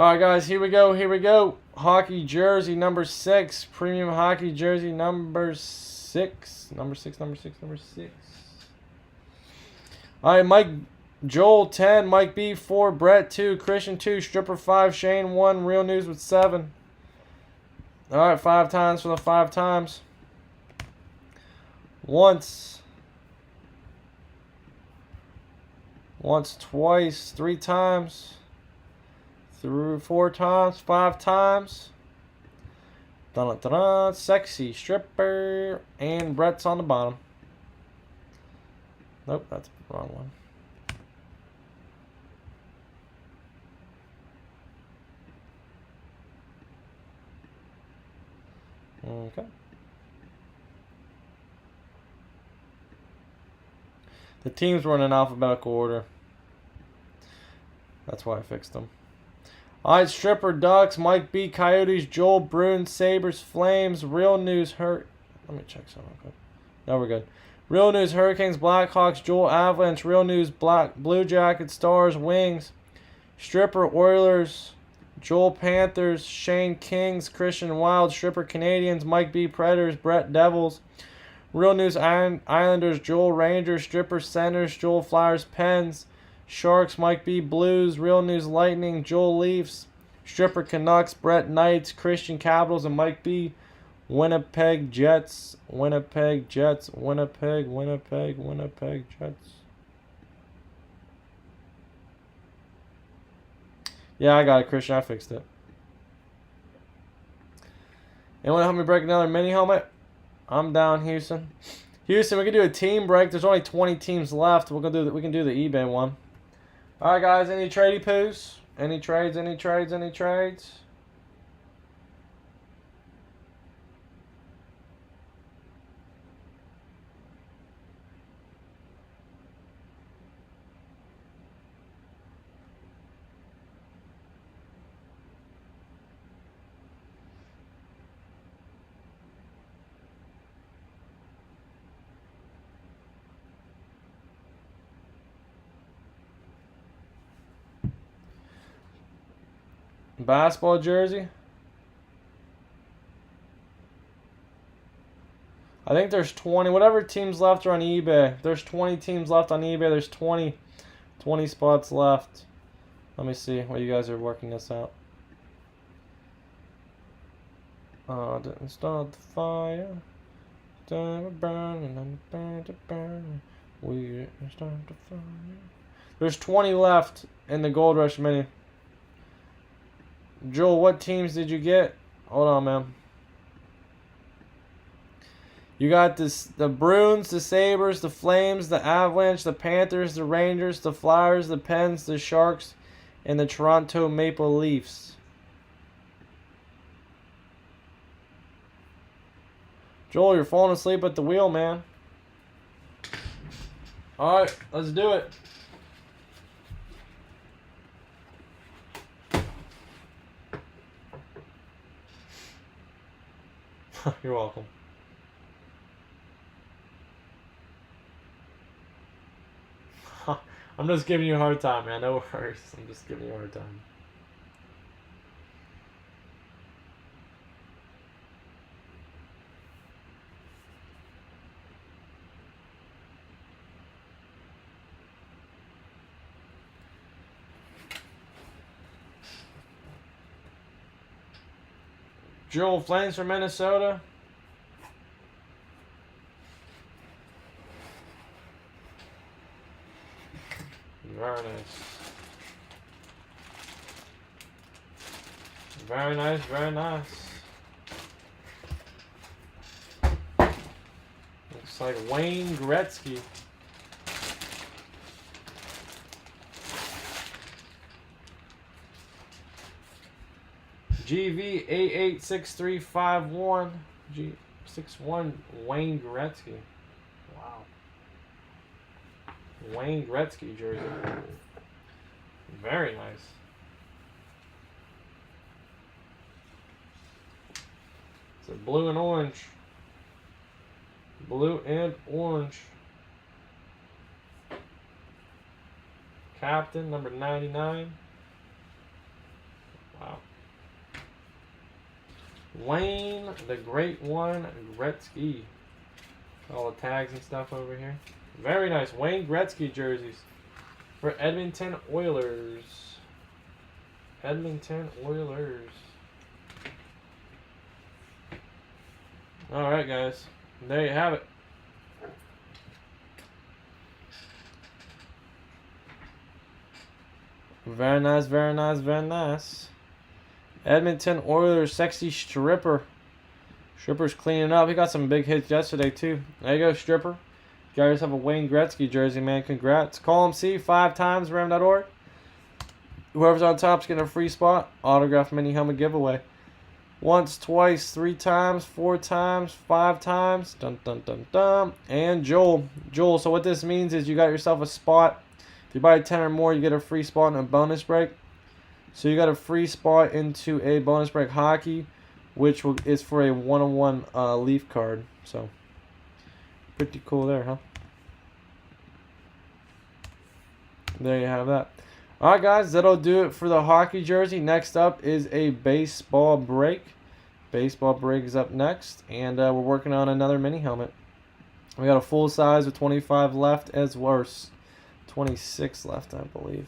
All right, guys, here we go. Here we go. Hockey jersey number 6. Premium hockey jersey number 6. Number 6. All right, Mike, Joel 10, Mike B 4, Brett 2, Christian 2, Stripper 5, Shane 1, Real News with 7. All right, 5 times for the 5 times. Once, twice, 3 times. Through 4 times, 5 times. Dun, dun, dun, sexy stripper. And Brett's on the bottom. Nope, that's the wrong one. Okay. The teams were in an alphabetical order. That's why I fixed them. Alright, Stripper Ducks, Mike B, Coyotes, Joel, Bruins, Sabres, Flames, Real News, Let me check something quick. No, we're good. Real News, Hurricanes, Blackhawks, Joel, Avalanche, Real News, Blue Jackets, Stars, Wings, Stripper, Oilers, Joel, Panthers, Shane, Kings, Christian, Wild, Stripper, Canadians, Mike B, Predators, Brett, Devils, Real News, Islanders, Joel, Rangers, Stripper, Senators, Joel, Flyers, Pens, Sharks, Mike B, Blues, Real News, Lightning, Joel, Leafs, Stripper, Canucks, Brett, Knights, Christian, Capitals, and Mike B, Winnipeg, Jets, Winnipeg, Jets, Winnipeg, Jets. Yeah, I got it, Christian. I fixed it. Anyone help me break another mini helmet? I'm down, Houston. Houston, we can do a team break. There's only 20 teams left. We can do the eBay one. All right, guys. Any tradey poos? Any trades? Any trades? Any trades? Basketball jersey. I think there's 20. Whatever teams left are on eBay. There's 20 teams left on eBay. There's 20 spots left. Let me see while you guys are working this out. Didn't start the fire. We didn't start the fire. There's 20 left in the Gold Rush mini. Joel, what teams did you get? Hold on, man. You got the Bruins, the Sabres, the Flames, the Avalanche, the Panthers, the Rangers, the Flyers, the Pens, the Sharks, and the Toronto Maple Leafs. Joel, you're falling asleep at the wheel, man. Alright, let's do it. You're welcome. I'm just giving you a hard time, man. No worries. I'm just giving you a hard time. Joel, Flames from Minnesota. Very nice. Very nice, very nice. Looks like Wayne Gretzky. GV 886351 G61 Wayne Gretzky. Wow. Wayne Gretzky jersey. Very nice. It's a blue and orange. Blue and orange. Captain number 99. Wayne, the Great One, Gretzky. All the tags and stuff over here. Very nice. Wayne Gretzky jerseys for Edmonton Oilers. Edmonton Oilers. Alright, guys. There you have it. Very nice, very nice, very nice. Edmonton Oilers, Sexy Stripper. Stripper's cleaning up. He got some big hits yesterday, too. There you go, Stripper. You guys have a Wayne Gretzky jersey, man. Congrats. Call him C 5 times, ram.org. Whoever's on top's getting a free spot. Autograph mini helmet giveaway. Once, twice, 3 times, 4 times, 5 times. Dun, dun, dun, dun. And Joel. Joel, so what this means is you got yourself a spot. If you buy 10 or more, you get a free spot in a bonus break. So you got a free spot into a bonus break hockey, which is for a 1-on-1 Leaf card. So pretty cool there, huh? There you have that. Alright, guys, that'll do it for the hockey jersey. Next up is a baseball break. Baseball break is up next, and we're working on another mini helmet. We got a full size with 25 left, as well as 26 left, I believe.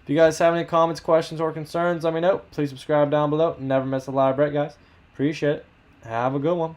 If you guys have any comments, questions, or concerns, let me know. Please subscribe down below. Never miss a live break, guys. Appreciate it. Have a good one.